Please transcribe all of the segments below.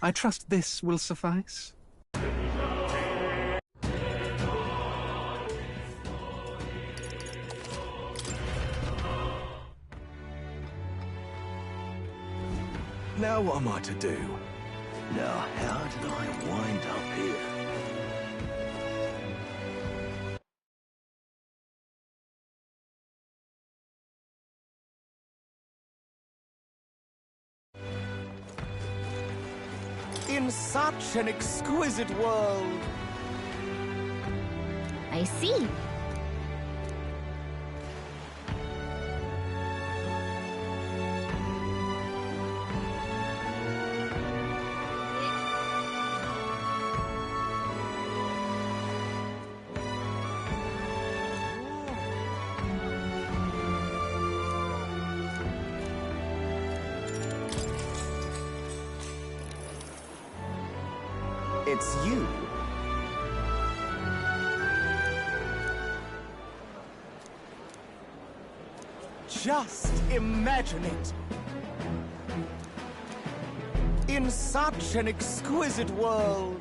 I trust this will suffice. Now what am I to do? Now, how did I wind up here? In such an exquisite world. I see. It's you. Just imagine it. In such an exquisite world.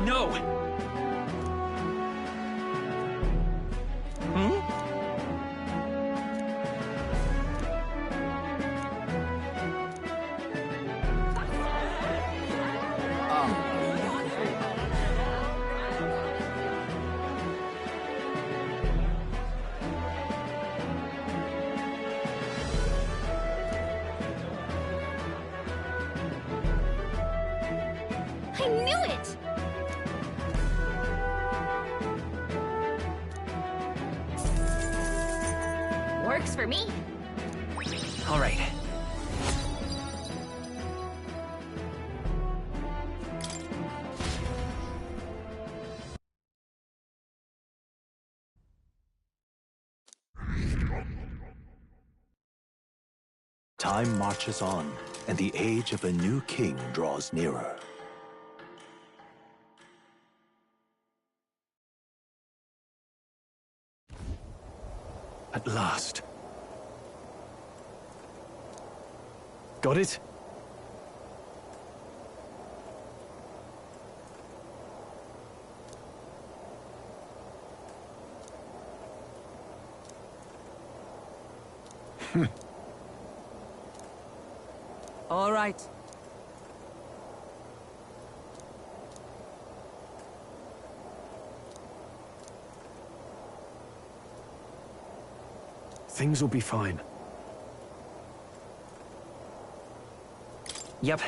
No! I knew it! Works for me. All right. Time marches on, and the age of a new king draws nearer. At last. Got it? All right. Things will be fine. Yep.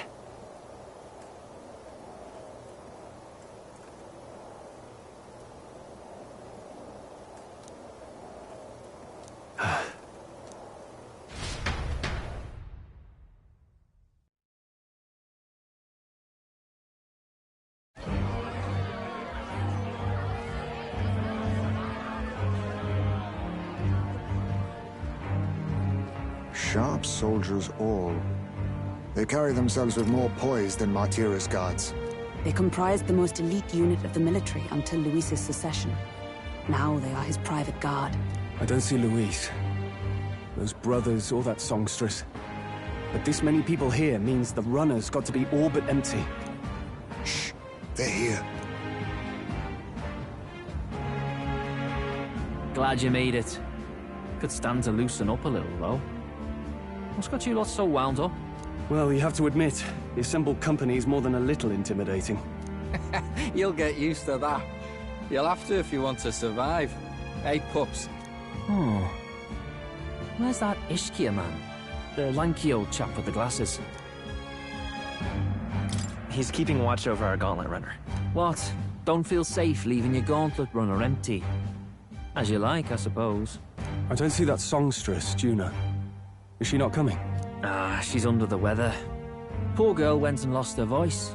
Sharp soldiers all. They carry themselves with more poise than Martira's guards. They comprised the most elite unit of the military until Luis's secession. Now they are his private guard. I don't see Luis, those brothers, or that songstress. But this many people here means the runners got to be all but empty. Shh, they're here. Glad you made it. Could stand to loosen up a little, though. What's got you lot so wound up? Well, you have to admit, the assembled company is more than a little intimidating. You'll get used to that. You'll have to if you want to survive. Hey, pups. Oh. Where's that Ishkia man? The lanky old chap with the glasses. He's keeping watch over our gauntlet runner. What? Don't feel safe leaving your gauntlet runner empty? As you like, I suppose. I don't see that songstress, Juna. Is she not coming? Ah, she's under the weather. Poor girl went and lost her voice.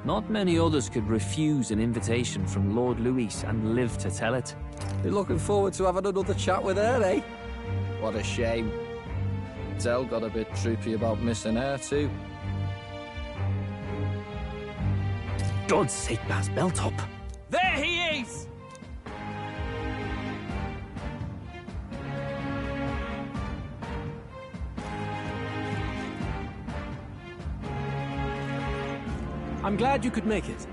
Not many others could refuse an invitation from Lord Luis and live to tell it. You're looking forward to having another chat with her, eh? What a shame. Zell got a bit droopy about missing her, too. God's sake, Baz, belt up. There he is! I'm glad you could make it.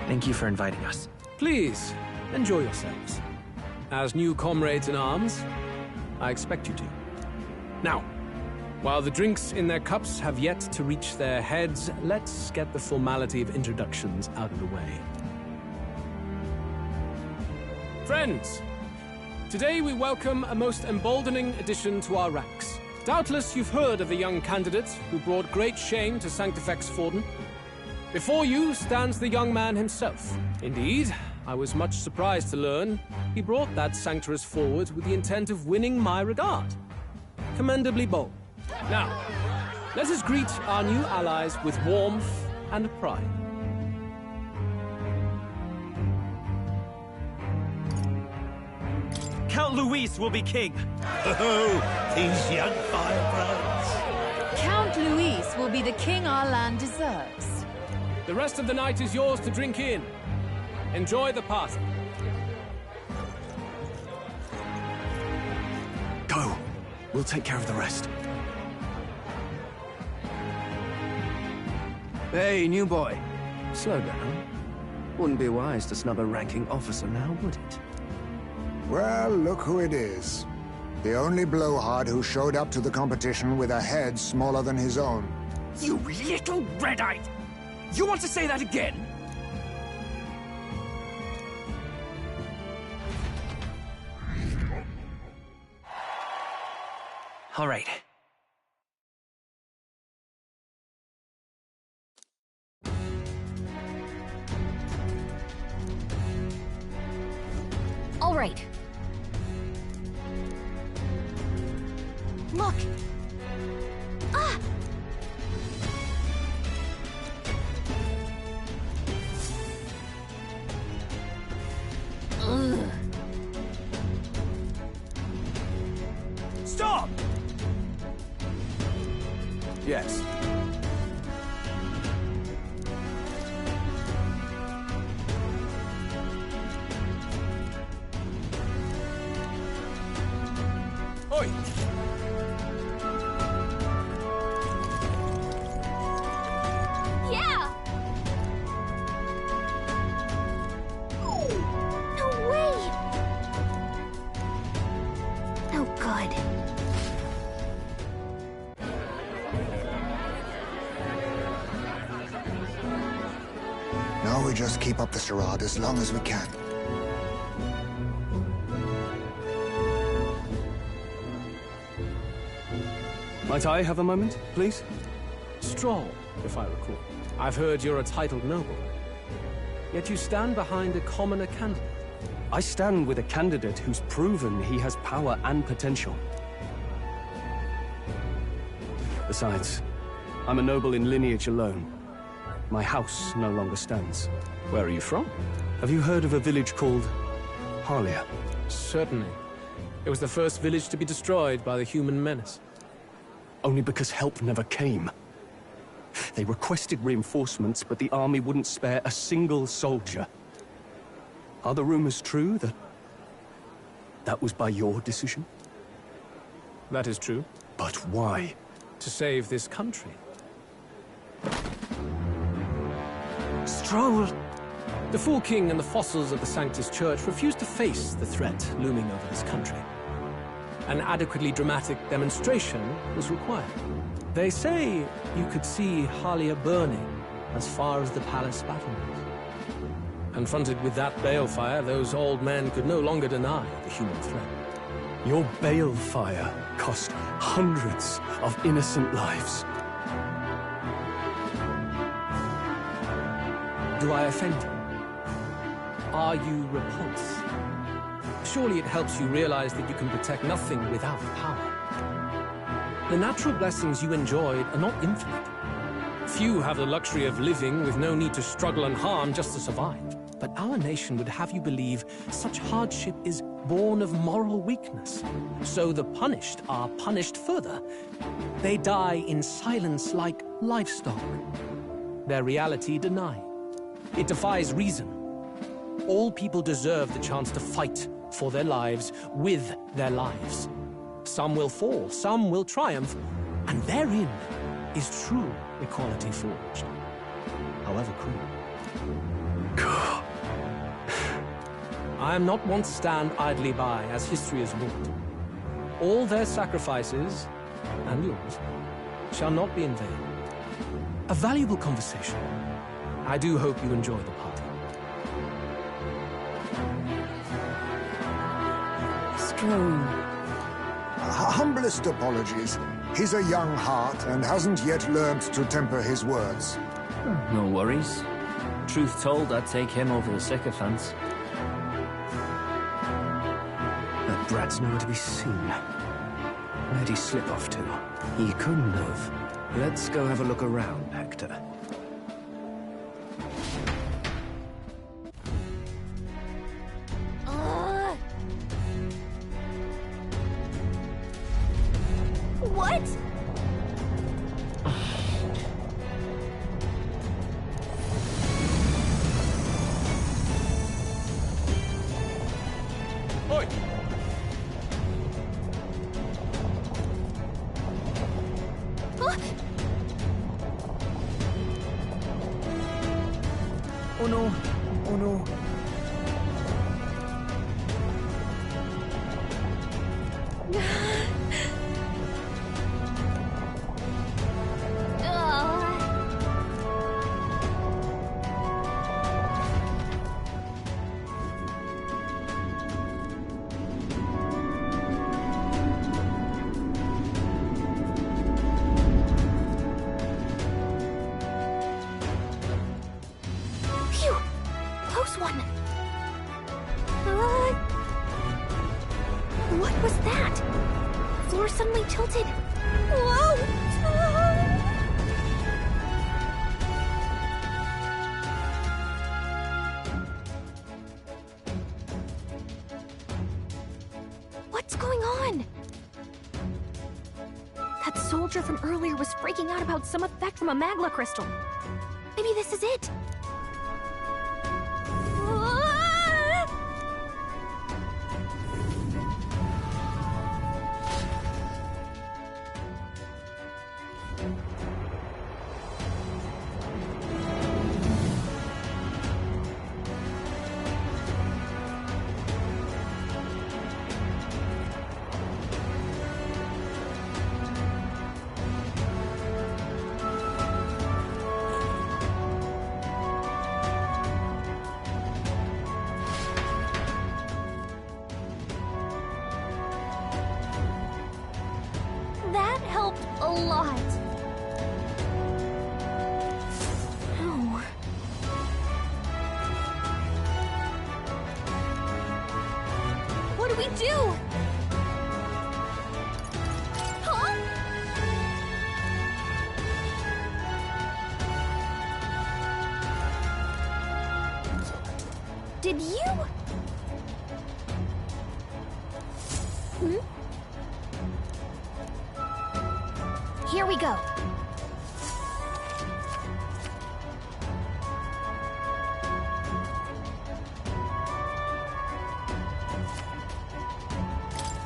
Thank you for inviting us. Please, enjoy yourselves. As new comrades in arms, I expect you to. Now, while the drinks in their cups have yet to reach their heads, let's get the formality of introductions out of the way. Friends, today we welcome a most emboldening addition to our ranks. Doubtless you've heard of the young candidate who brought great shame to Sanctifex Forden. Before you stands the young man himself. Indeed, I was much surprised to learn he brought that sanctuary forward with the intent of winning my regard. Commendably bold. Now, let us greet our new allies with warmth and pride. Count Luis will be king. Oh, these young firebrands. Count Luis will be the king our land deserves. The rest of the night is yours to drink in. Enjoy the party. Go. We'll take care of the rest. Hey, new boy. Slow down. Wouldn't be wise to snub a ranking officer now, would it? Well, look who it is. The only blowhard who showed up to the competition with a head smaller than his own. You little red-eyed! You want to say that again? All right. All right. Look. Ah! Ugh. Stop! Yes. Oi! Yeah! No way! No good. Now we just keep up the charade as long as we can. Might I have a moment, please? Stroll, if I recall. I've heard you're a titled noble. Yet you stand behind a commoner candidate. I stand with a candidate who's proven he has power and potential. Besides, I'm a noble in lineage alone. My house no longer stands. Where are you from? Have you heard of a village called Harlia? Certainly. It was the first village to be destroyed by the human menace. Only because help never came. They requested reinforcements, but the army wouldn't spare a single soldier. Are the rumors true that was by your decision? That is true. But why? To save this country. Stroll! The Fool King and the fossils of the Sanctus Church refused to face the threat looming over this country. An adequately dramatic demonstration was required. They say you could see Harlia burning as far as the palace battlements. Confronted with that balefire, those old men could no longer deny the human threat. Your balefire cost hundreds of innocent lives. Do I offend you? Are you repulsed? Surely it helps you realize that you can protect nothing without power. The natural blessings you enjoyed are not infinite. Few have the luxury of living with no need to struggle and harm just to survive. But our nation would have you believe such hardship is born of moral weakness. So the punished are punished further. They die in silence like livestock. Their reality denied. It defies reason. All people deserve the chance to fight for their lives with their lives. Some will fall, some will triumph, and therein is true equality forged, however cruel. I am not one to stand idly by, as history has wrought. All their sacrifices, and yours, shall not be in vain. A valuable conversation. I do hope you enjoy the party. Strone. Humblest apologies. He's a young heart and hasn't yet learned to temper his words. No worries. Truth told, I'd take him over the sycophants. That brat's nowhere to be seen. Where'd he slip off to? He couldn't have. Let's go have a look around, Hector. What? Oi! Oh no. Oh no. Phew! Close one. What was that? The floor suddenly tilted. Whoa! What's going on? That soldier from earlier was freaking out about some effect from a magma crystal. Maybe this is it. That helped a lot. Oh. What do we do? Huh? Did you? Hmm? Here we go.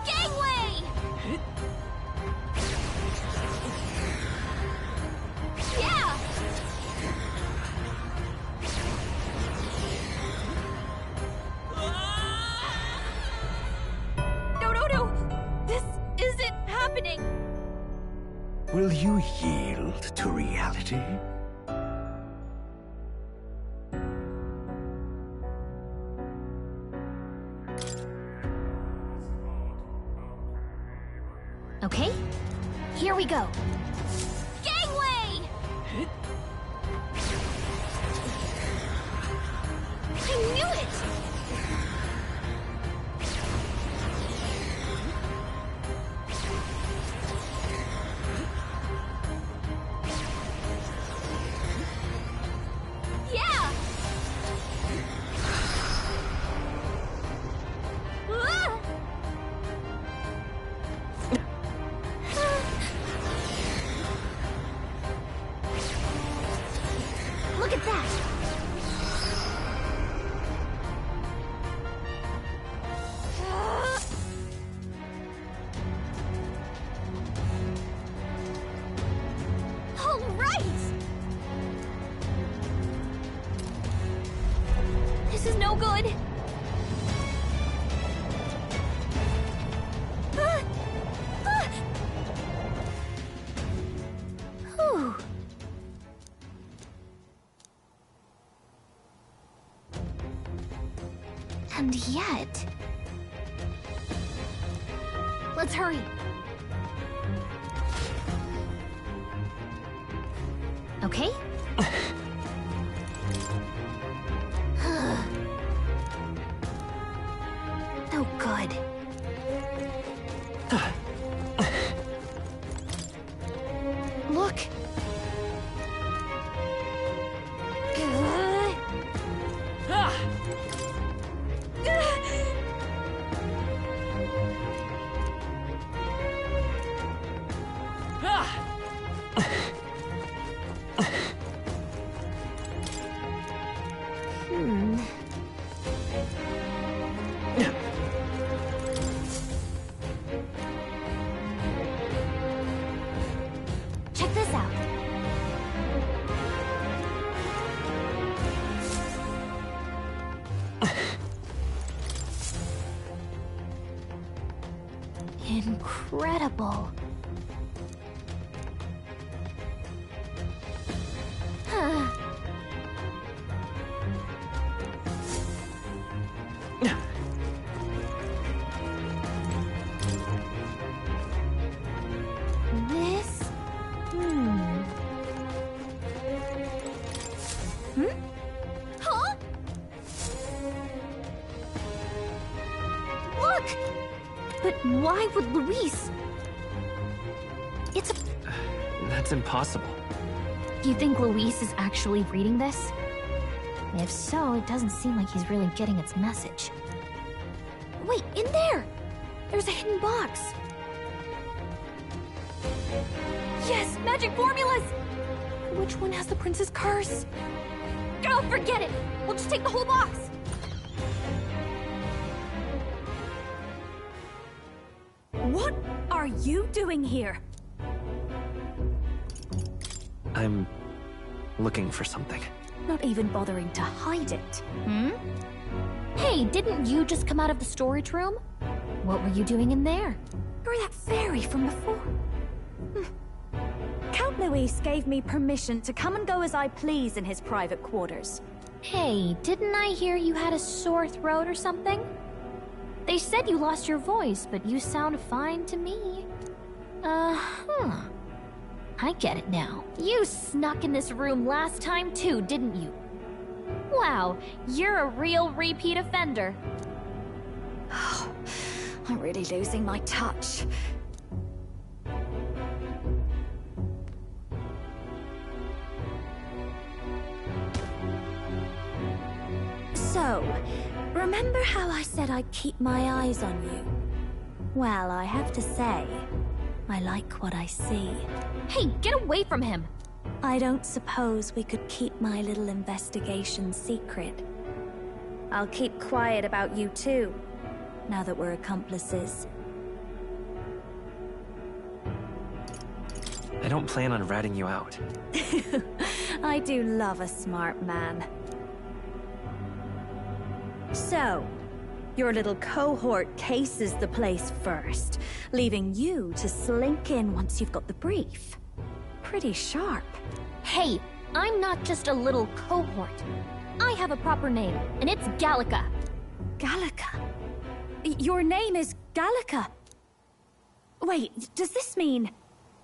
Gangway! Yeah! No! This isn't happening! Will you yield to reality? Okay, here we go. Gangway! I knew it! Yeah! Ah! Look at that! All right! This is no good. Ah! Ah! Whew. And yet... Let's hurry. Okay? No good. Look! Check this out. Incredible. Huh. This? Huh? Look! But why would Luis? It's a... That's impossible. Do you think Luis is actually reading this? If so, it doesn't seem like he's really getting its message. Wait, in there! There's a hidden box! Yes, magic formulas! Which one has the prince's curse? Oh, forget it! We'll just take the whole box! What are you doing here? I'm looking for something. Not even bothering to hide it. Hey, didn't you just come out of the storage room? What were you doing in there? You're that fairy from before. Count Luis gave me permission to come and go as I please in his private quarters. Hey, didn't I hear you had a sore throat or something? They said you lost your voice, but you sound fine to me. I get it now. You snuck in this room last time too, didn't you? Wow, you're a real repeat offender. I'm really losing my touch. So, remember how I said I'd keep my eyes on you? Well, I have to say, I like what I see. Hey, get away from him! I don't suppose we could keep my little investigation secret. I'll keep quiet about you too, now that we're accomplices. I don't plan on ratting you out. I do love a smart man. So, your little cohort cases the place first, leaving you to slink in once you've got the brief. Pretty sharp. Hey, I'm not just a little cohort. I have a proper name, and it's Gallica. Gallica? Your name is Gallica? Wait, does this mean...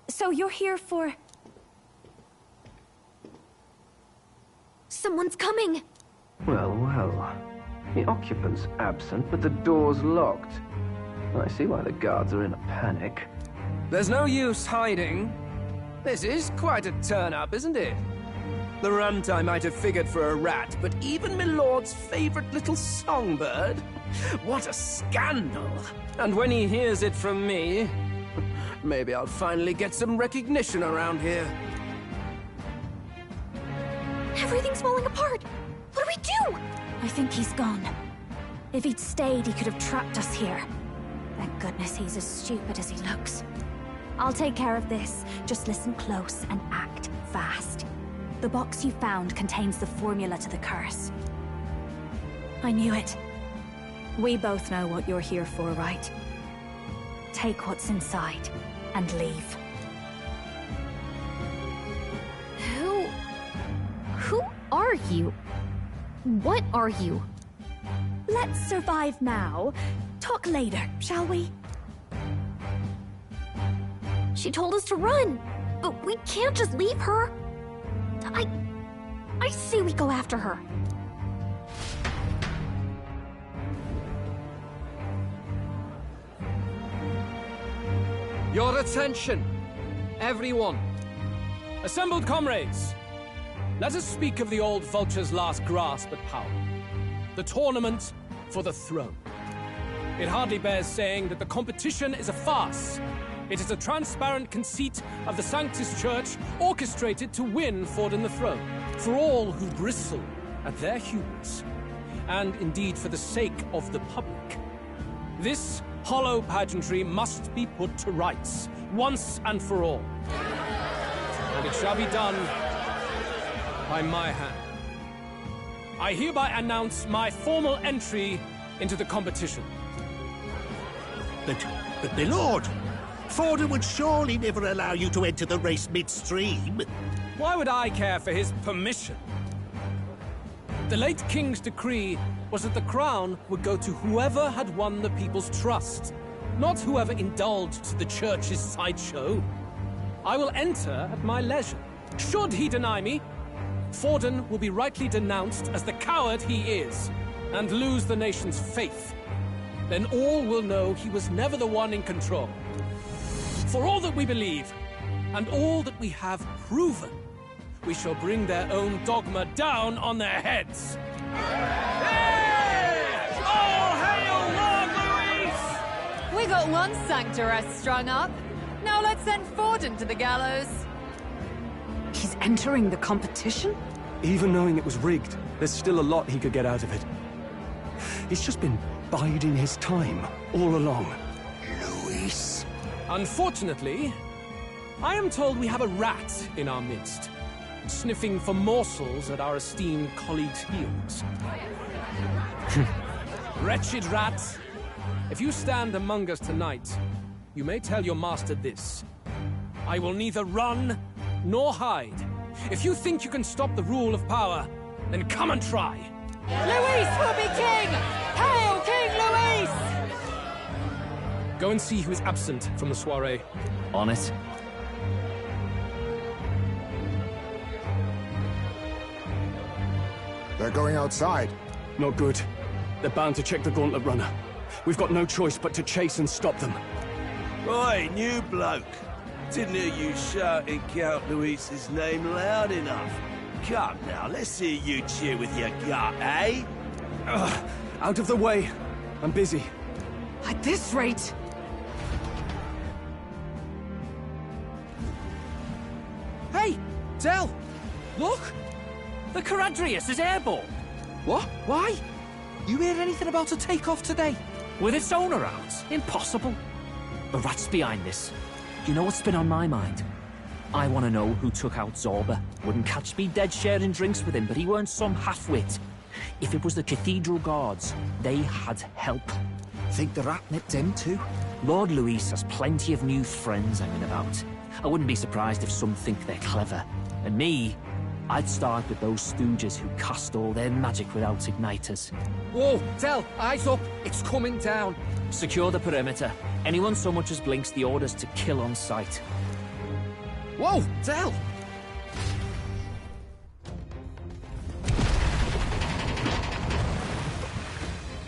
So you're here for... Someone's coming! Well, well. The occupant's absent, but the door's locked. I see why the guards are in a panic. There's no use hiding. This is quite a turn-up, isn't it? The runt I might have figured for a rat, but even my lord's favorite little songbird? What a scandal! And when he hears it from me, maybe I'll finally get some recognition around here. Everything's falling apart! What do we do? I think he's gone. If he'd stayed, he could have trapped us here. Thank goodness he's as stupid as he looks. I'll take care of this. Just listen close and act fast. The box you found contains the formula to the curse. I knew it. We both know what you're here for, right? Take what's inside and leave. Who are you? What are you? Let's survive now. Talk later, shall we? She told us to run, but we can't just leave her. I say we go after her. Your attention, everyone. Assembled comrades, let us speak of the old vulture's last grasp at power. The tournament for the throne. It hardly bears saying that the competition is a farce. It is a transparent conceit of the Sanctus Church orchestrated to win Forden the throne, for all who bristle at their heels, and indeed for the sake of the public. This hollow pageantry must be put to rights, once and for all. And it shall be done by my hand. I hereby announce my formal entry into the competition. But my lord, Forden would surely never allow you to enter the race midstream. Why would I care for his permission? The late king's decree was that the crown would go to whoever had won the people's trust, not whoever indulged the church's sideshow. I will enter at my leisure. Should he deny me, Forden will be rightly denounced as the coward he is, and lose the nation's faith. Then all will know he was never the one in control. For all that we believe, and all that we have proven, we shall bring their own dogma down on their heads. Hey! All hail Lord Luis! We got one sanctoress strung up. Now let's send Forden to the gallows. He's entering the competition? Even knowing it was rigged, there's still a lot he could get out of it. He's just been biding his time all along. Luis. Unfortunately, I am told we have a rat in our midst, sniffing for morsels at our esteemed colleagues' heels. Wretched rat, if you stand among us tonight, you may tell your master this. I will neither run nor hide. If you think you can stop the rule of power, then come and try. Luis will be king! Hail King Luis! Go and see who is absent from the soiree. On it. They're going outside. Not good. They're bound to check the gauntlet runner. We've got no choice but to chase and stop them. Oi, new bloke. Didn't hear you shouting Count Luis's name loud enough. Come now, let's hear you cheer with your gut, eh? Out of the way. I'm busy. At this rate... Hey, Del! Look! The Caradrius is airborne. What? Why? You heard anything about a takeoff today? With its owner out? Impossible. The rat's behind this. You know what's been on my mind? I want to know who took out Zorba. Wouldn't catch me dead sharing drinks with him, but he weren't some half-wit. If it was the Cathedral Guards, they had help. Think the rat nipped him too? Lord Luis has plenty of new friends hanging about. I wouldn't be surprised if some think they're clever. And me, I'd start with those stooges who cast all their magic without igniters. Whoa, Del, eyes up. It's coming down. Secure the perimeter. Anyone so much as blinks, the orders to kill on sight. Whoa, Del!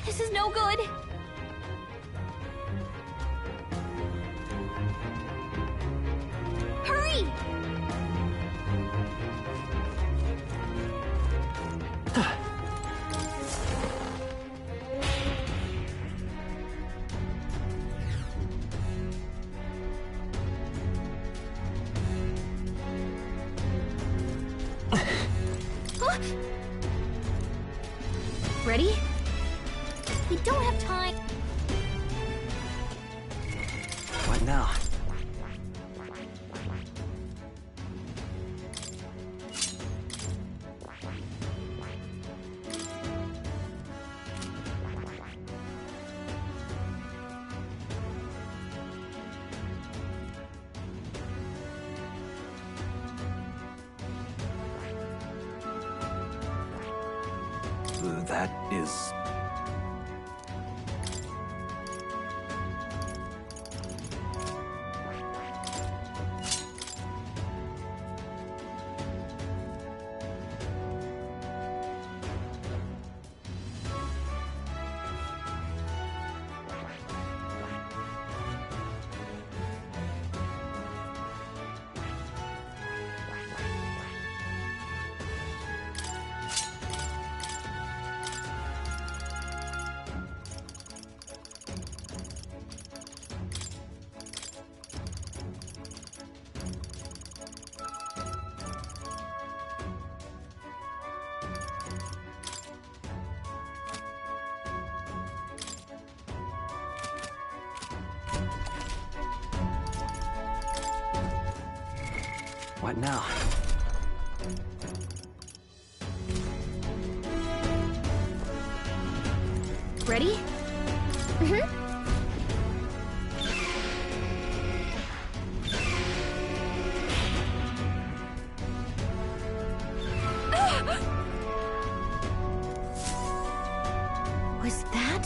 This is no good. Hurry! Ready? We don't have time. What now? That is... What now? Ready? Mm-hmm. Was that?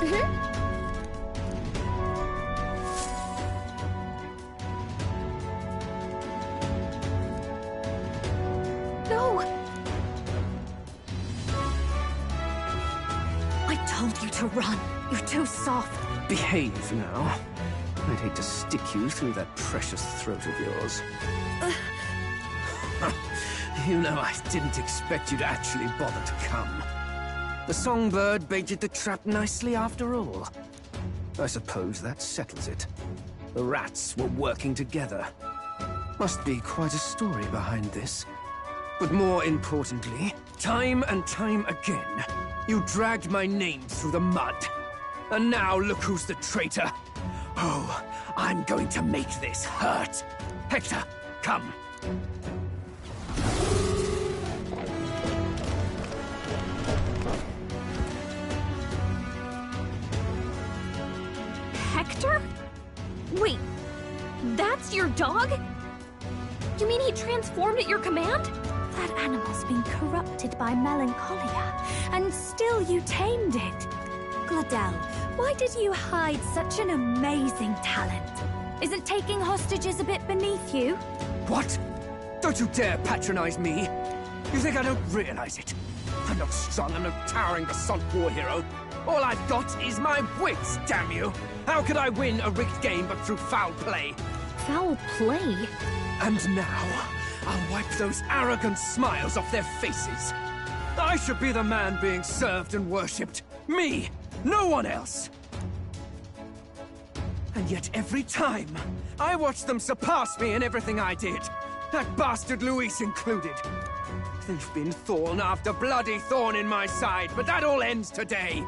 Mm-hmm. No! I told you to run. You're too soft. Behave now. I'd hate to stick you through that precious throat of yours. You know, I didn't expect you to actually bother to come. The songbird baited the trap nicely after all. I suppose that settles it. The rats were working together. Must be quite a story behind this. But more importantly, time and time again, you dragged my name through the mud. And now look who's the traitor. Oh, I'm going to make this hurt. Hector, come. Hector? Wait, that's your dog? You mean he transformed at your command? That animal's been corrupted by melancholia, and still you tamed it. Gladel, why did you hide such an amazing talent? Isn't taking hostages a bit beneath you? What? Don't you dare patronize me! You think I don't realize it? I'm not strong, I'm no towering basalt war hero. All I've got is my wits, damn you! How could I win a rigged game but through foul play? Foul play? And now, I'll wipe those arrogant smiles off their faces. I should be the man being served and worshipped. Me! No one else! And yet every time, I watch them surpass me in everything I did. That bastard Luis included. They've been thorn after bloody thorn in my side, but that all ends today.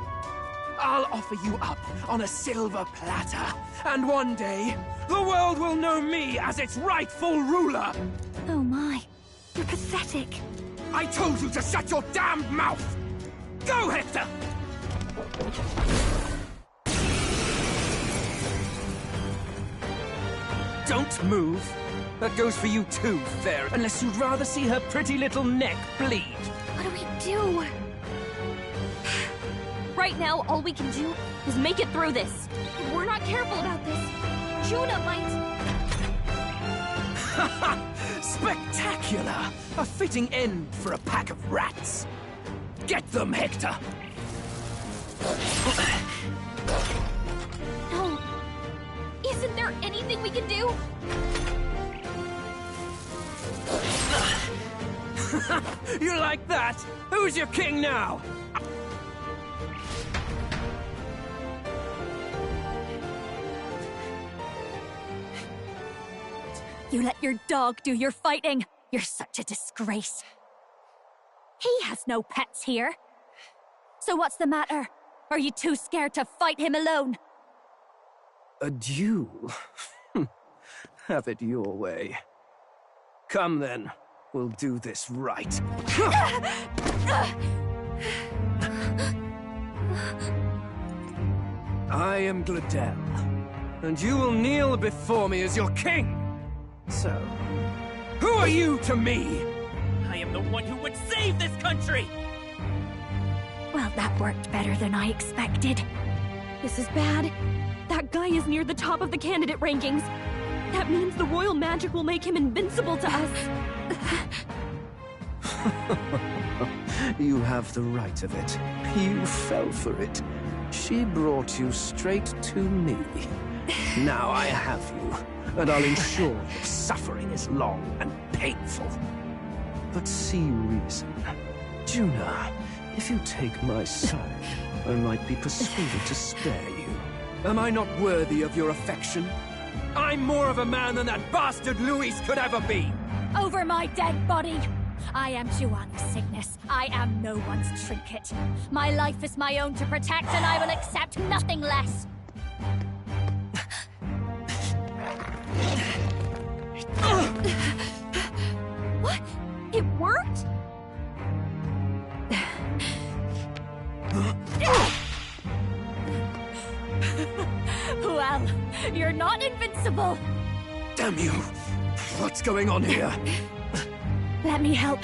I'll offer you up on a silver platter, and one day, the world will know me as its rightful ruler! Oh my, you're pathetic. I told you to shut your damned mouth! Go, Hector! Don't move. That goes for you too, Fair, unless you'd rather see her pretty little neck bleed. What do we do? Right now, all we can do is make it through this. If we're not careful about this, Juna might... Spectacular! A fitting end for a pack of rats. Get them, Hector! No. Isn't there anything we can do? You like that? Who's your king now? You let your dog do your fighting. You're such a disgrace. He has no pets here. So what's the matter? Are you too scared to fight him alone? A duel? Have it your way. Come then, we'll do this right. I am Gladel, and you will kneel before me as your king. So, who are you to me? I am the one who would save this country! Well, that worked better than I expected. This is bad. That guy is near the top of the candidate rankings. That means the royal magic will make him invincible to us. You have the right of it. You fell for it. She brought you straight to me. Now I have you, and I'll ensure your suffering is long and painful. But see reason. Juna, if you take my side, I might be persuaded to spare you. Am I not worthy of your affection? I'm more of a man than that bastard Luis could ever be! Over my dead body! I am Juana's Cygnus. I am no one's trinket. My life is my own to protect, and I will accept nothing less. What? It worked? Well, you're not invincible. Damn you! What's going on here? Let me help.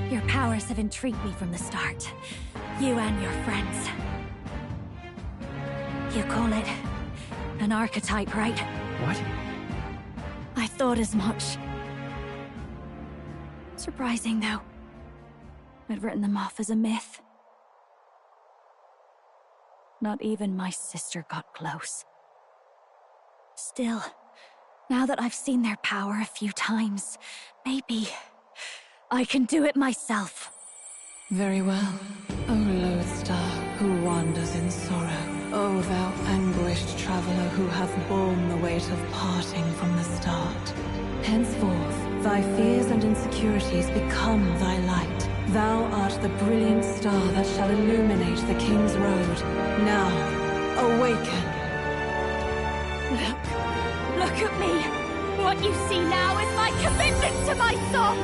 Your powers have intrigued me from the start. You and your friends. You call it an archetype, right? What? I thought as much. Surprising, though. I'd written them off as a myth. Not even my sister got close. Still, now that I've seen their power a few times, maybe I can do it myself. Very well, O lodestar who wanders in sorrow. O thou anguished traveler who hath borne the weight of parting from the start. Henceforth, thy fears and insecurities become thy light. Thou art the brilliant star that shall illuminate the King's Road. Now, awaken! Look at me! What you see now is my commitment to my song!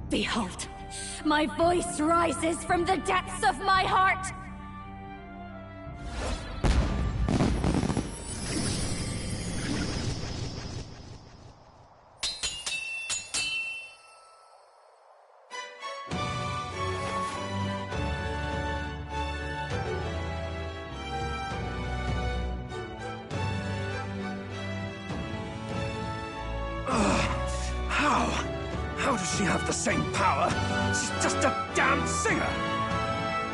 Behold, my voice rises from the depths of my heart! How does she have the same power? She's just a damn singer!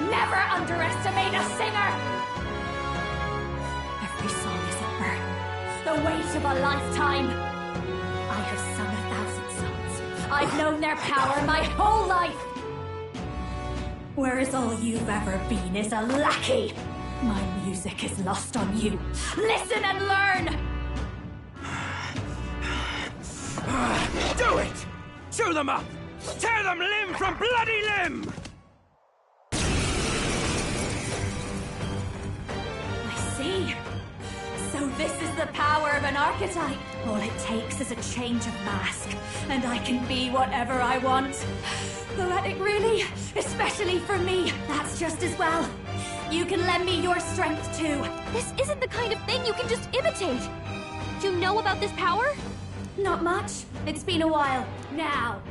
Never underestimate a singer! Every song is a burden, the weight of a lifetime. I have sung 1,000 songs. I've known their power my whole life. Whereas all you've ever been is a lackey. My music is lost on you. Listen and learn! Do it! Chew them up! Tear them limb from bloody limb! I see. So this is the power of an archetype. All it takes is a change of mask, and I can be whatever I want. Poetic, really? Especially for me. That's just as well. You can lend me your strength too. This isn't the kind of thing you can just imitate. You know about this power? Not much. It's been a while. Now,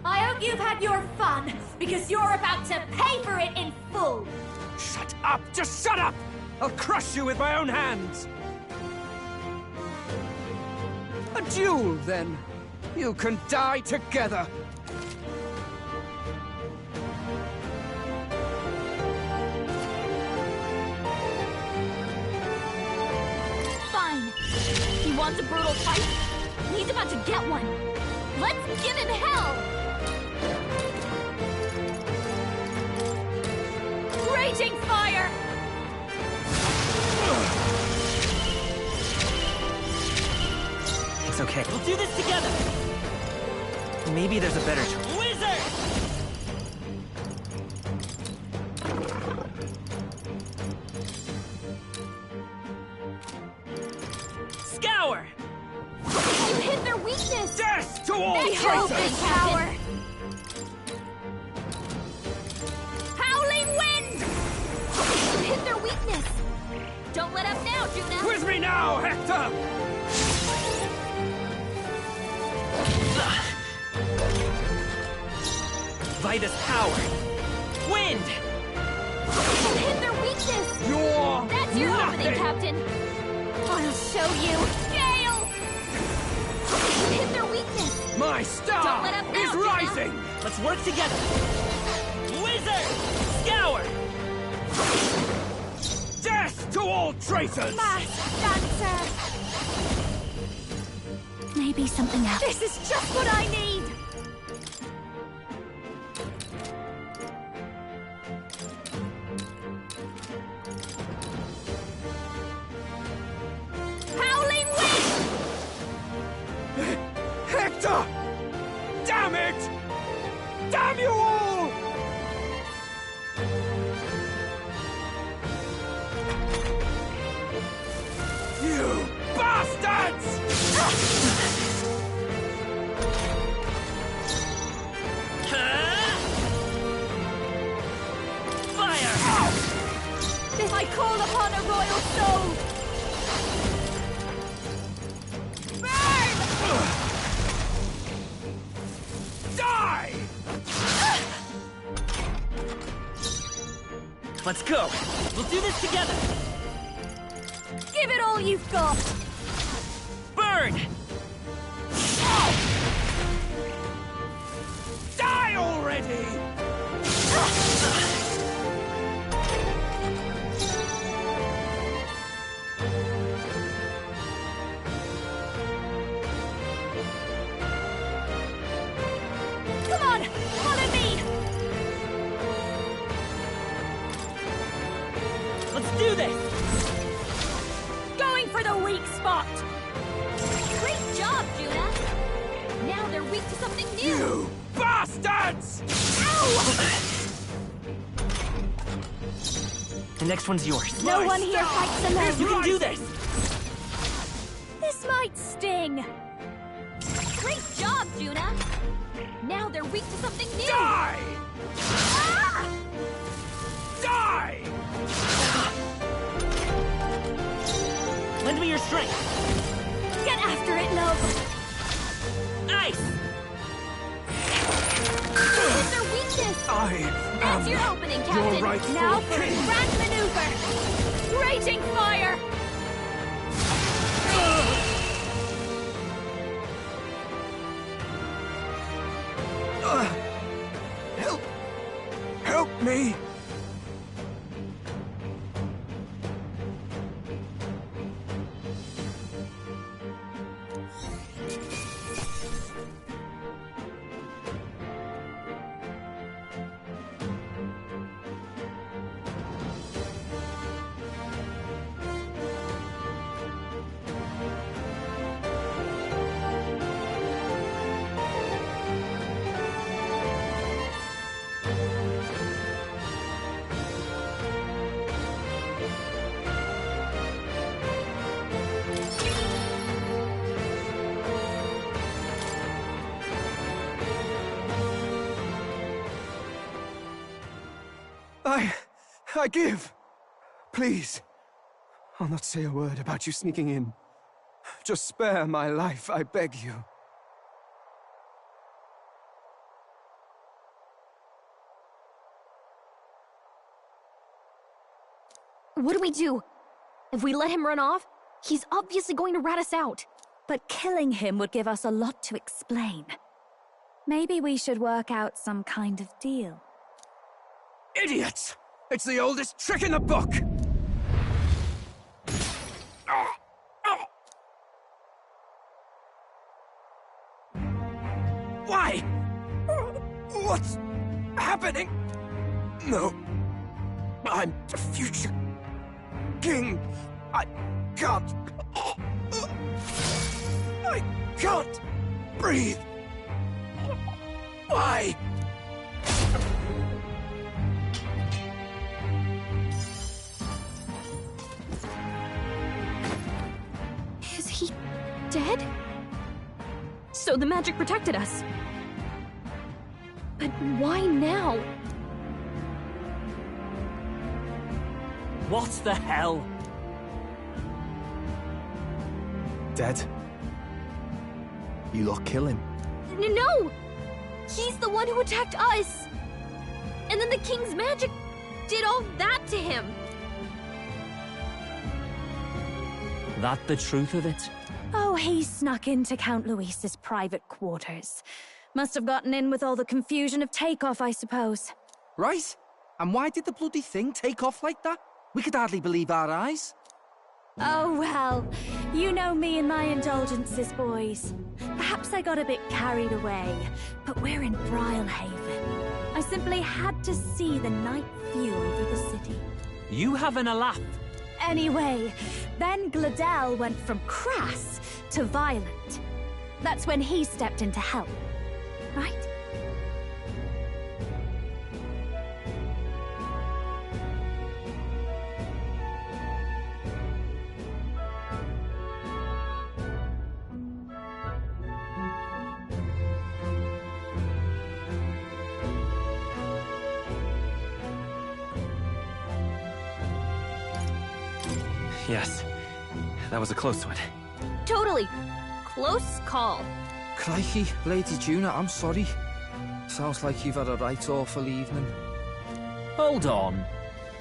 I hope you've had your fun, because you're about to pay for it in full. Shut up! Just shut up! I'll crush you with my own hands! A duel, then. You can die together. Fine. He wants a brutal fight? He's about to get one. Let's give him hell! Raging fire! It's okay. We'll do this together! Maybe there's a better choice. Wizard! Scour! You hit their weakness! Death to all They traitors! open power! Howling wind! You hit their weakness! Don't let up now, Juna! With me now, Hector! Vitus power! Wind! You hit their weakness! You're That's your nothing. opening, Captain! I'll show you! Gale! You hit their weakness! My Don't star let up now, is Juna. rising! Let's work together! Wizard! Scour! Death to all traitors! Masked dancer! Maybe something else. This is just what I need! Howling wind! Hector! Damn it! Damn you all! You bastards! Fire! If I call upon a royal soul! Die! Let's go! We'll do this together! Give it all you've got! Burn! Die already! Come on! Follow me! Let's do this! Going for the weak spot! Great job, Juna! Now they're weak to something new! You bastards! The next one's yours. No one here fights alone! You can do this! This might sting! Great job, Juna! Now they're weak to something new! Die! Ah! Die! Lend me your strength! Get after it, love! Ice! Hit their weakness! That's your opening, Captain! your rightful Now for a king. grand maneuver! Raging fire! Help me! I give. Please. I'll not say a word about you sneaking in. Just spare my life, I beg you. What do we do? If we let him run off, he's obviously going to rat us out. But killing him would give us a lot to explain. Maybe we should work out some kind of deal. Idiots! It's the oldest trick in the book! Why? What's happening? No. I'm the future king. I can't breathe. Why? Is he dead? So the magic protected us. But why now? What the hell? Dead? You lot kill him? No! He's the one who attacked us! And then the king's magic did all that to him! That the truth of it? Oh, he snuck into Count Luis's private quarters. Must have gotten in with all the confusion of takeoff, I suppose. Right? And why did the bloody thing take off like that? We could hardly believe our eyes. Oh, well, you know me and my indulgences, boys. Perhaps I got a bit carried away, but we're in Brilehaven. I simply had to see the night view over the city. You having a laugh? Anyway, then Gladel went from crass to violent. That's when he stepped in to help, right? Yes, that was a close one. Totally. Close call. Crikey, Lady Juna, I'm sorry. Sounds like you've had a right awful evening. Hold on.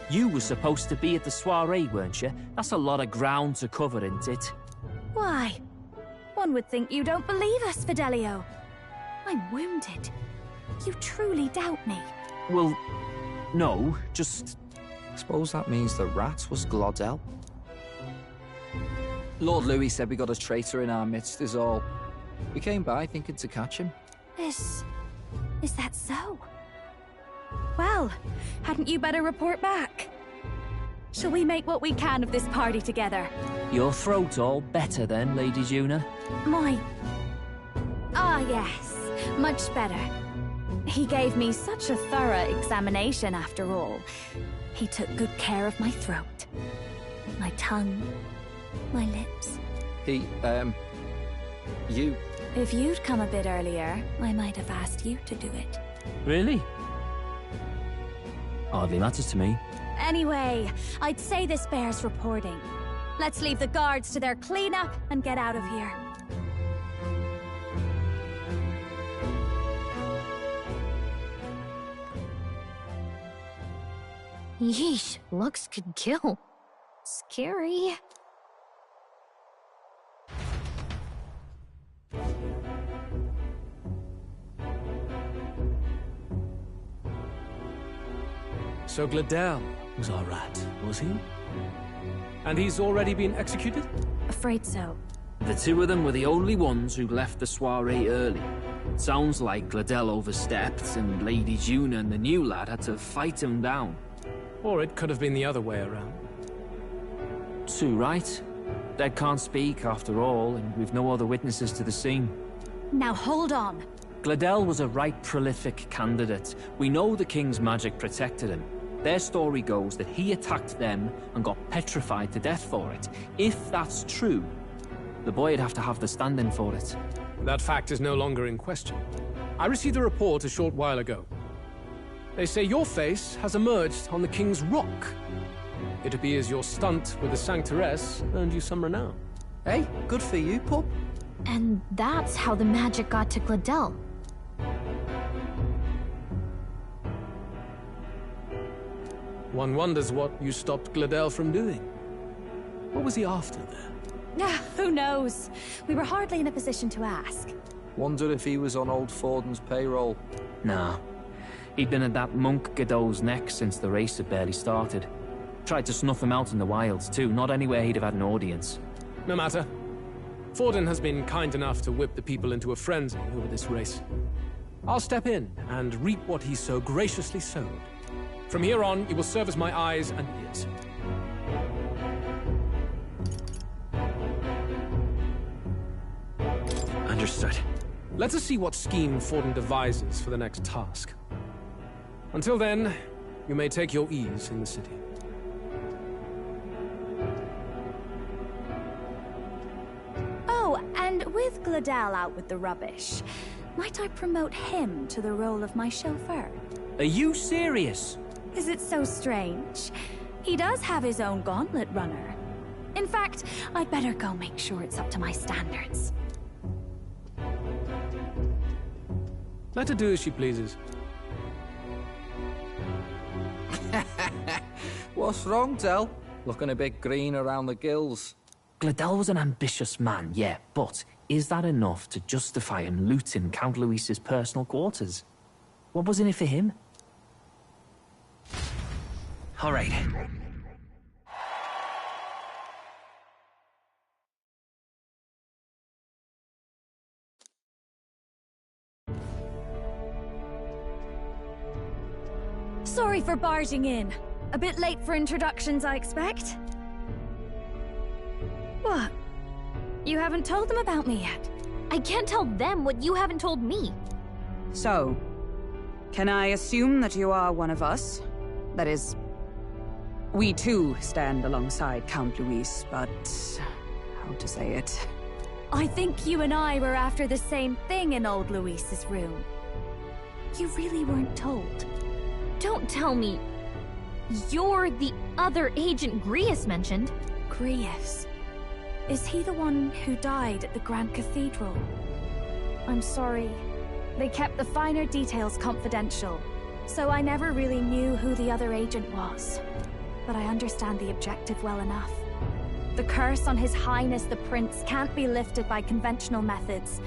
You were supposed to be at the soiree, weren't you? That's a lot of ground to cover, isn't it? Why? One would think you don't believe us, Fidelio. I'm wounded. You truly doubt me. Well, no, just... Suppose that means the rat was Gladel. Lord Louis said we got a traitor in our midst is all. We came by thinking to catch him. Is that so? Well, hadn't you better report back? Shall we make what we can of this party together? Your throat all better then, Lady Juna? Ah, yes. Much better. He gave me such a thorough examination after all. He took good care of my throat. My tongue. My lips. You... If you'd come a bit earlier, I might have asked you to do it. Really? Hardly matters to me. Anyway, I'd say this bears reporting. Let's leave the guards to their cleanup and get out of here. Yeesh, looks could kill. Scary. So Gladel was our rat, was he? And he's already been executed? Afraid so. The two of them were the only ones who left the soiree early. Sounds like Gladel overstepped, and Lady Juna and the new lad had to fight him down. Or it could have been the other way around. Too right. Dead can't speak, after all, and we've no other witnesses to the scene. Now hold on. Gladel was a right prolific candidate. We know the king's magic protected him. Their story goes that he attacked them and got petrified to death for it. If that's true, the boy'd have to have the stand-in for it. That fact is no longer in question. I received a report a short while ago. They say your face has emerged on the king's rock. It appears your stunt with the Sanctoress earned you some renown. Hey, good for you, pup. And that's how the magic got to Gladel. One wonders what you stopped Gladel from doing. What was he after there? Who knows? We were hardly in a position to ask. Wonder if he was on old Forden's payroll. Nah. He'd been at that monk Godot's neck since the race had barely started. Tried to snuff him out in the wilds too, not anywhere he'd have had an audience. No matter. Forden has been kind enough to whip the people into a frenzy over this race. I'll step in and reap what he so graciously sowed. From here on, you will serve as my eyes and ears. Understood. Let us see what scheme Forden devises for the next task. Until then, you may take your ease in the city. Oh, and with Gladel out with the rubbish, might I promote him to the role of my chauffeur? Are you serious? Is it so strange? He does have his own gauntlet runner. In fact, I'd better go make sure it's up to my standards. Let her do as she pleases. What's wrong, Del? Looking a bit green around the gills. Gladel was an ambitious man, yeah, but is that enough to justify him looting Count Luis's personal quarters? What was in it for him? All right. Sorry for barging in. A bit late for introductions, I expect. What? You haven't told them about me yet? I can't tell them what you haven't told me. So, can I assume that you are one of us? That is, we too stand alongside Count Luis, but how to say it? I think you and I were after the same thing in old Luis's room. You really weren't told. Don't tell me you're the other agent Grius mentioned. Grius? Is he the one who died at the Grand Cathedral? I'm sorry. They kept the finer details confidential, so I never really knew who the other agent was. But I understand the objective well enough. The curse on His Highness the Prince can't be lifted by conventional methods,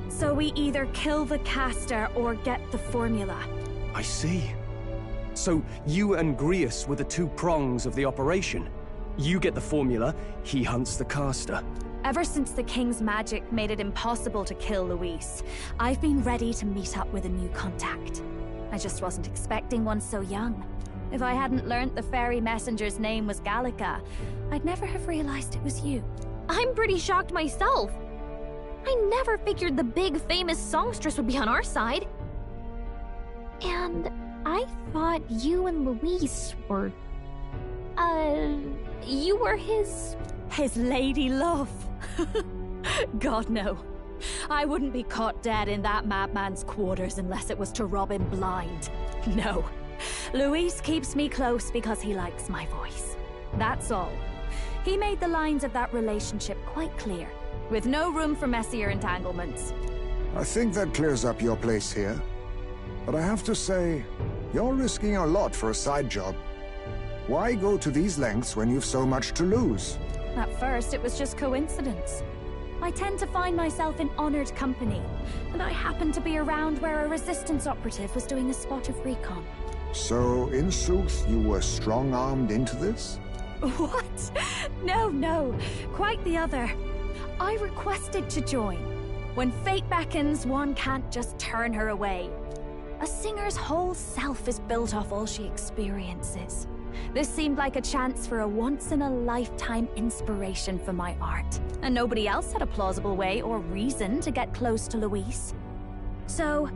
so we either kill the caster or get the formula. I see. So you and Grius were the two prongs of the operation. You get the formula, he hunts the caster. Ever since the King's magic made it impossible to kill Luis, I've been ready to meet up with a new contact. I just wasn't expecting one so young. If I hadn't learnt the fairy messenger's name was Gallica, I'd never have realized it was you. I'm pretty shocked myself. I never figured the big famous songstress would be on our side. And I thought you and Luis were... you were his lady love. God, no. I wouldn't be caught dead in that madman's quarters unless it was to rob him blind. No. Luis keeps me close because he likes my voice. That's all. He made the lines of that relationship quite clear, with no room for messier entanglements. I think that clears up your place here. But I have to say, you're risking a lot for a side job. Why go to these lengths when you've so much to lose? At first, it was just coincidence. I tend to find myself in honored company, and I happened to be around where a resistance operative was doing a spot of recon. So, in sooth, you were strong-armed into this? What? No. Quite the other. I requested to join. When fate beckons, one can't just turn her away. A singer's whole self is built off all she experiences. This seemed like a chance for a once-in-a-lifetime inspiration for my art, and nobody else had a plausible way or reason to get close to Luis. So,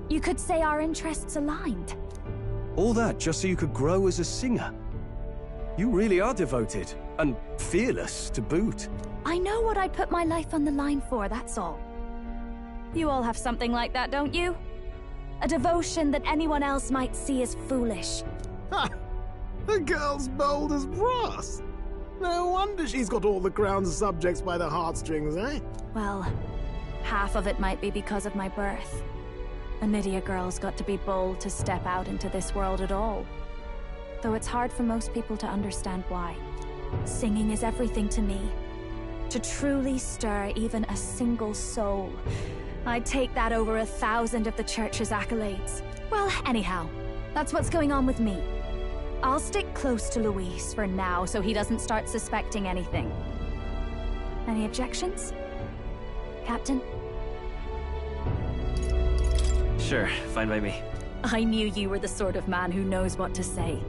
you could say our interests aligned. All that just so you could grow as a singer? You really are devoted, and fearless to boot. I know what I'd put my life on the line for, that's all. You all have something like that, don't you? A devotion that anyone else might see as foolish. Ha! The girl's bold as brass. No wonder she's got all the crown's subjects by the heartstrings, eh? Well, half of it might be because of my birth. A Nydia girl's got to be bold to step out into this world at all. Though it's hard for most people to understand why. Singing is everything to me. To truly stir even a single soul, I'd take that over 1,000 of the church's accolades. Well, anyhow, that's what's going on with me. I'll stick close to Luis for now so he doesn't start suspecting anything. Any objections? Captain? Sure, fine by me. I knew you were the sort of man who knows what to say.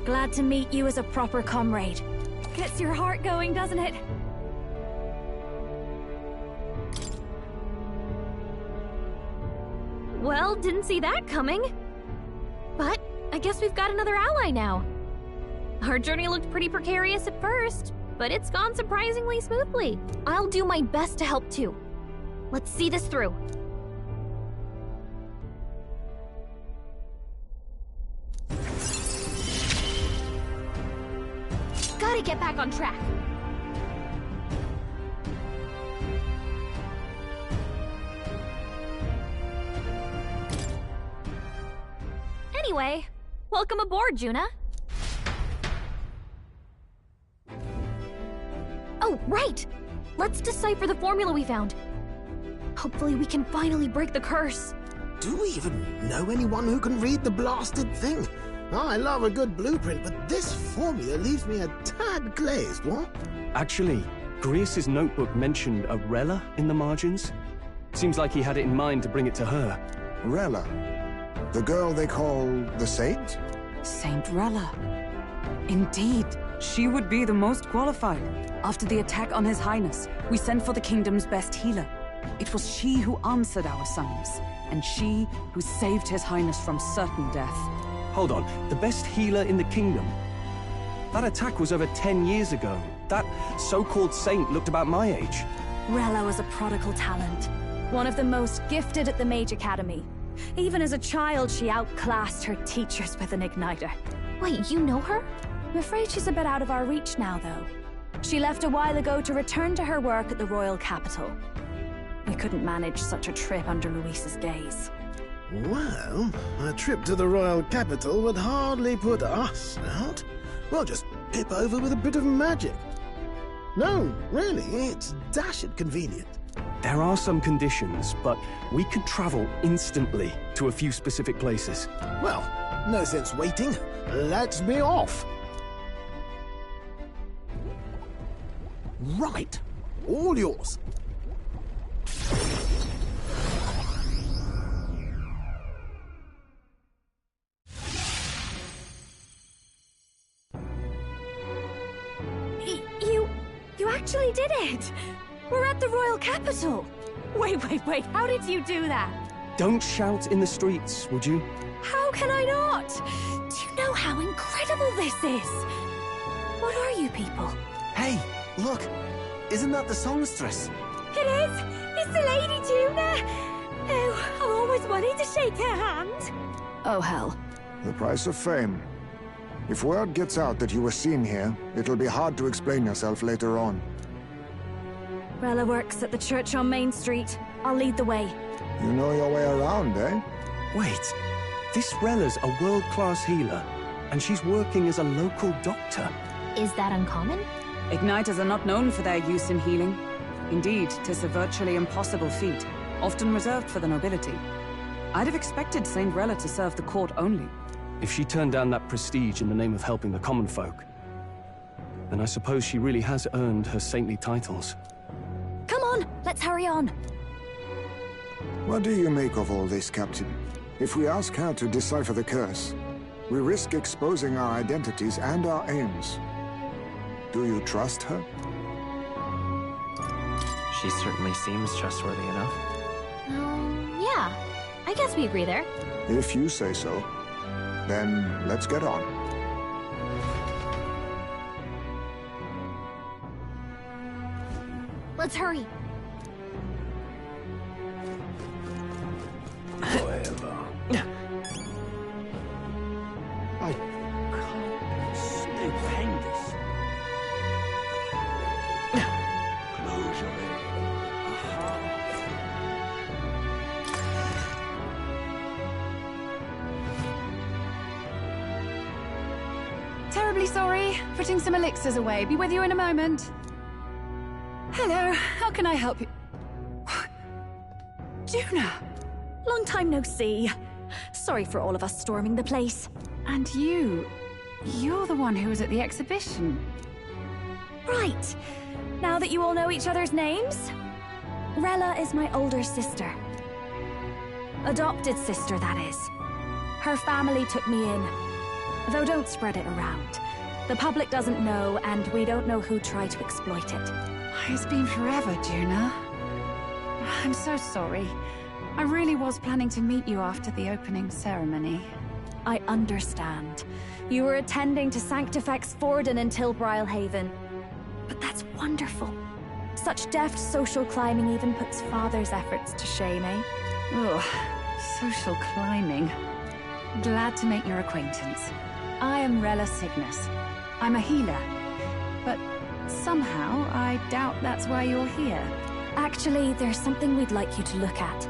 Glad to meet you as a proper comrade. Gets your heart going, doesn't it? Well, didn't see that coming. But I guess we've got another ally now. Our journey looked pretty precarious at first, but it's gone surprisingly smoothly. I'll do my best to help too. Let's see this through. Gotta get back on track. Anyway, welcome aboard, Juna. Oh, right! Let's decipher the formula we found. Hopefully we can finally break the curse. Do we even know anyone who can read the blasted thing? I love a good blueprint, but this formula leaves me a tad glazed, what? Actually, Grius's notebook mentioned a Rella in the margins. Seems like he had it in mind to bring it to her. Rella? The girl they call the Saint? Saint Rella. Indeed, she would be the most qualified. After the attack on His Highness, we sent for the kingdom's best healer. It was she who answered our summons, and she who saved His Highness from certain death. Hold on, the best healer in the kingdom? That attack was over 10 years ago. That so-called saint looked about my age. Rella was a prodigal talent. One of the most gifted at the Mage Academy. Even as a child, she outclassed her teachers with an igniter. Wait, you know her? I'm afraid she's a bit out of our reach now, though. She left a while ago to return to her work at the royal capital. We couldn't manage such a trip under Luis's gaze. Well, a trip to the royal capital would hardly put us out. We'll just pip over with a bit of magic. No, really, it's dashed convenient. There are some conditions, but we could travel instantly to a few specific places. Well, no sense waiting. Let's be off. Right. All yours. You actually did it! We're at the royal capital! Wait, how did you do that? Don't shout in the streets, would you? How can I not? Do you know how incredible this is? What are you people? Hey, look! Isn't that the songstress? It is! It's the Lady Juna! Oh, I've always wanted to shake her hand! Oh, hell. The price of fame. If word gets out that you were seen here, it'll be hard to explain yourself later on. Rella works at the church on Main Street. I'll lead the way. You know your way around, eh? Wait, this Rella's a world-class healer, and she's working as a local doctor. Is that uncommon? Igniters are not known for their use in healing. Indeed, 'tis a virtually impossible feat, often reserved for the nobility. I'd have expected Saint Rella to serve the court only. If she turned down that prestige in the name of helping the common folk, then I suppose she really has earned her saintly titles. Come on, let's hurry on. What do you make of all this, Captain? If we ask her to decipher the curse, we risk exposing our identities and our aims. Do you trust her? She certainly seems trustworthy enough. Yeah. I guess we agree there. If you say so, then let's get on. Let's hurry. I can't Terribly sorry. Putting some elixirs away. Be with you in a moment. Hello, how can I help you? Juna! Long time no see. Sorry for all of us storming the place. And you're the one who was at the exhibition. Right. Now that you all know each other's names, Rella is my older sister. Adopted sister, that is. Her family took me in. Though don't spread it around. The public doesn't know, and we don't know who tried to exploit it. It's been forever, Juna. I'm so sorry. I really was planning to meet you after the opening ceremony. I understand. You were attending to Sanctifex Forden in Tilbrile Haven. But that's wonderful. Such deft social climbing even puts Father's efforts to shame, eh? Ugh, social climbing. Glad to make your acquaintance. I am Rella Cygnus. I'm a healer. But somehow, I doubt that's why you're here. Actually, there's something we'd like you to look at.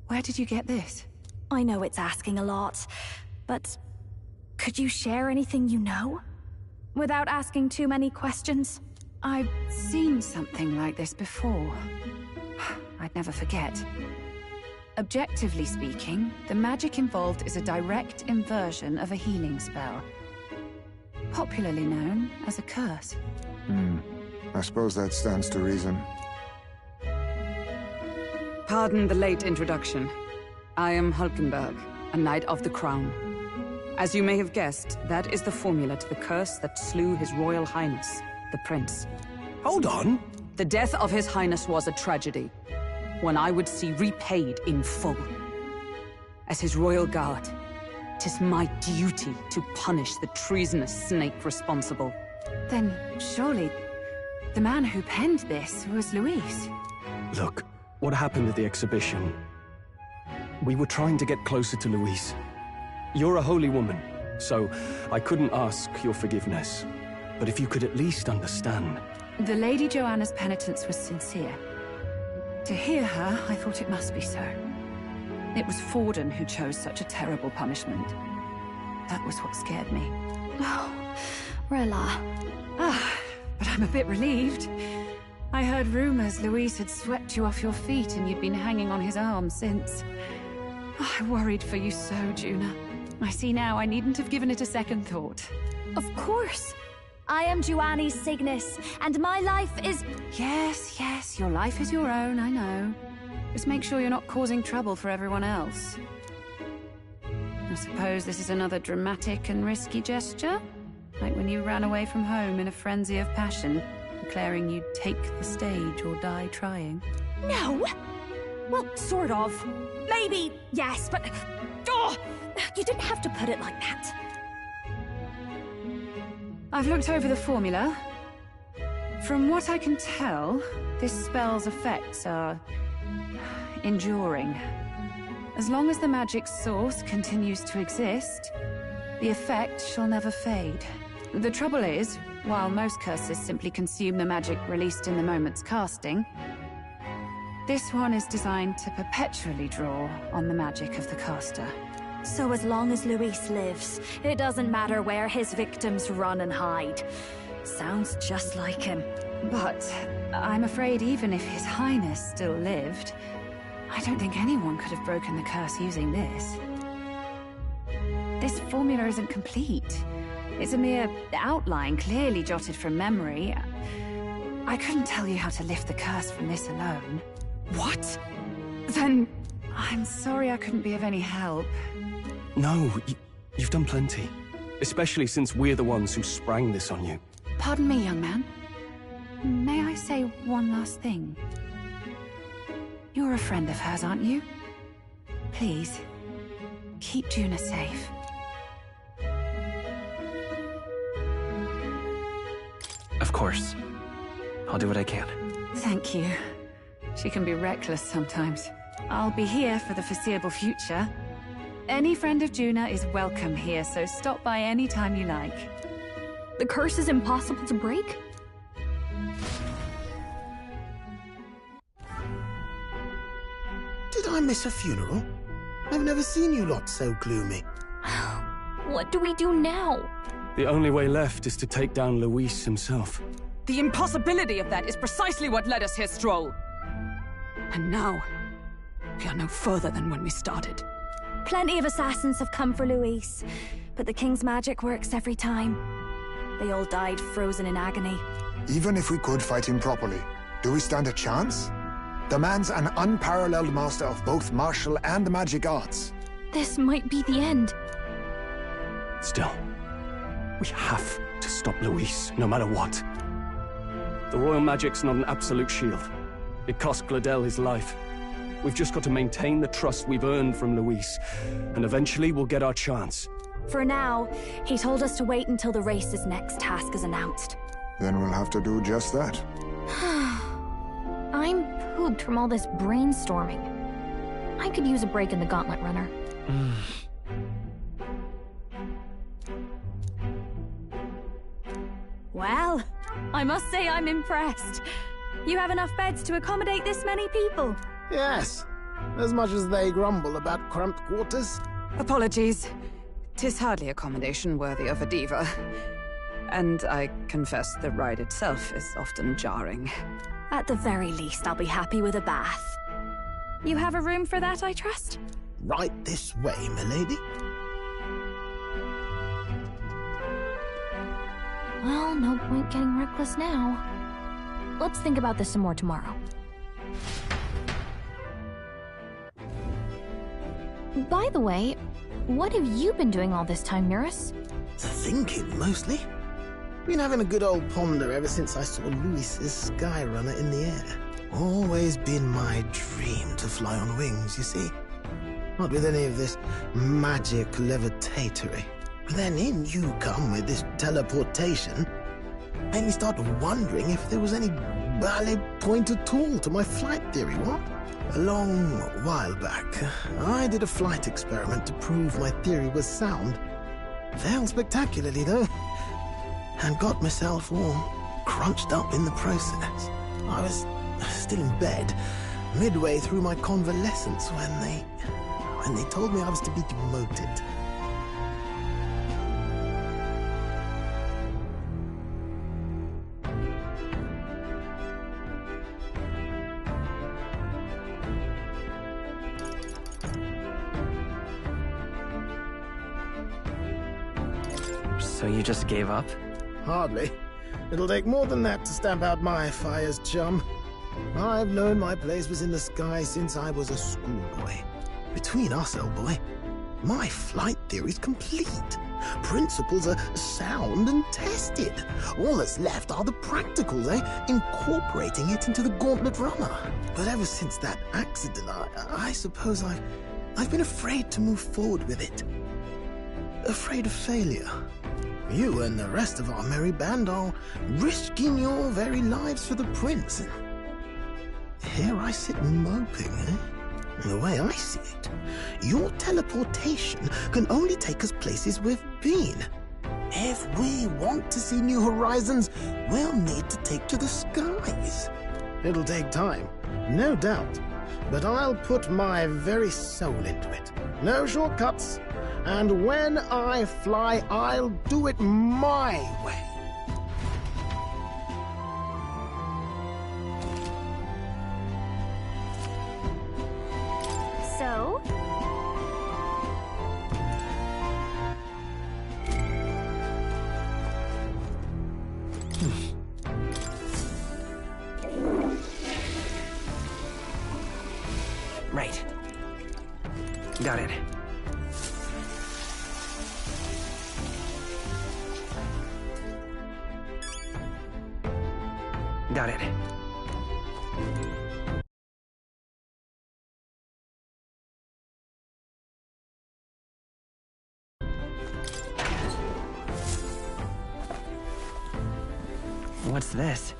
Where did you get this? I know it's asking a lot, but could you share anything you know? Without asking too many questions? I've seen something like this before. I'd never forget. Objectively speaking, the magic involved is a direct inversion of a healing spell. Popularly known as a curse. I suppose that stands to reason. Pardon the late introduction. I am Hulkenberg, a Knight of the Crown. As you may have guessed, that is the formula to the curse that slew His Royal Highness, the Prince. Hold on! The death of His Highness was a tragedy, one I would see repaid in full. As His Royal Guard, 'tis my duty to punish the treasonous snake responsible. Then, surely, the man who penned this was Luis. Look, what happened at the exhibition? We were trying to get closer to Luis. You're a holy woman, so I couldn't ask your forgiveness. But if you could at least understand... The Lady Joanna's penitence was sincere. To hear her, I thought it must be so. It was Forden who chose such a terrible punishment. That was what scared me. Oh, Rella. But I'm a bit relieved. I heard rumors Luis had swept you off your feet and you'd been hanging on his arm since. I worried for you so, Juna. I see now I needn't have given it a second thought. Of course. I am Juani Cygnus, and my life is... Yes, your life is your own, I know. Just make sure you're not causing trouble for everyone else. I suppose this is another dramatic and risky gesture? Like when you ran away from home in a frenzy of passion, declaring you'd take the stage or die trying. No! Well, sort of. Maybe, yes, but... Oh, you didn't have to put it like that. I've looked over the formula. From what I can tell, this spell's effects are... enduring. As long as the magic's source continues to exist, the effect shall never fade. The trouble is, while most curses simply consume the magic released in the moment's casting, this one is designed to perpetually draw on the magic of the caster. So as long as Luis lives, it doesn't matter where his victims run and hide. Sounds just like him. But I'm afraid even if His Highness still lived, I don't think anyone could have broken the curse using this. This formula isn't complete. It's a mere outline, clearly jotted from memory. I couldn't tell you how to lift the curse from this alone. What? Then... I'm sorry I couldn't be of any help. No, you've done plenty. Especially since we're the ones who sprang this on you. Pardon me, young man. May I say one last thing? You're a friend of hers, aren't you? Please, keep Juna safe. Of course. I'll do what I can. Thank you. She can be reckless sometimes. I'll be here for the foreseeable future. Any friend of Juna is welcome here, so stop by any time you like. The curse is impossible to break? Did I miss a funeral? I've never seen you lot so gloomy. What do we do now? The only way left is to take down Luis himself. The impossibility of that is precisely what led us here, Stroll. And now, we are no further than when we started. Plenty of assassins have come for Luis, but the King's magic works every time. They all died frozen in agony. Even if we could fight him properly, do we stand a chance? The man's an unparalleled master of both martial and magic arts. This might be the end. Still, we have to stop Luis, no matter what. The royal magic's not an absolute shield. It cost Gladel his life. We've just got to maintain the trust we've earned from Luis, and eventually we'll get our chance. For now, he told us to wait until the race's next task is announced. Then we'll have to do just that. I'm pooped from all this brainstorming. I could use a break in the Gauntlet Runner. Well, I must say I'm impressed. You have enough beds to accommodate this many people? Yes, as much as they grumble about cramped quarters. Apologies. 'Tis hardly accommodation worthy of a diva. And I confess the ride itself is often jarring. At the very least, I'll be happy with a bath. You have a room for that, I trust? Right this way, milady. Well, no point getting reckless now. Let's think about this some more tomorrow. By the way, what have you been doing all this time, Eurus? Thinking, mostly. Been having a good old ponder ever since I saw Luis's Skyrunner in the air. Always been my dream to fly on wings, you see. Not with any of this magic levitatory. But then in you come with this teleportation. Made me start wondering if there was any valid point at all to my flight theory, what? A long while back, I did a flight experiment to prove my theory was sound. Failed spectacularly, though. And got myself all crunched up in the process. I was still in bed, midway through my convalescence, when they told me I was to be demoted. So you just gave up? Hardly. It'll take more than that to stamp out my fires, chum. I've known my place was in the sky since I was a schoolboy. Between us, old boy, my flight theory's complete. Principles are sound and tested. All that's left are the practicals, incorporating it into the Gauntlet Runner. But ever since that accident, I suppose I've been afraid to move forward with it. Afraid of failure. You and the rest of our merry band are risking your very lives for the prince. Here I sit moping, The way I see it, your teleportation can only take us places we've been. If we want to see new horizons, we'll need to take to the skies. It'll take time, no doubt, but I'll put my very soul into it. No shortcuts. And when I fly, I'll do it my way. So? Right. Got it. Got it. What's this?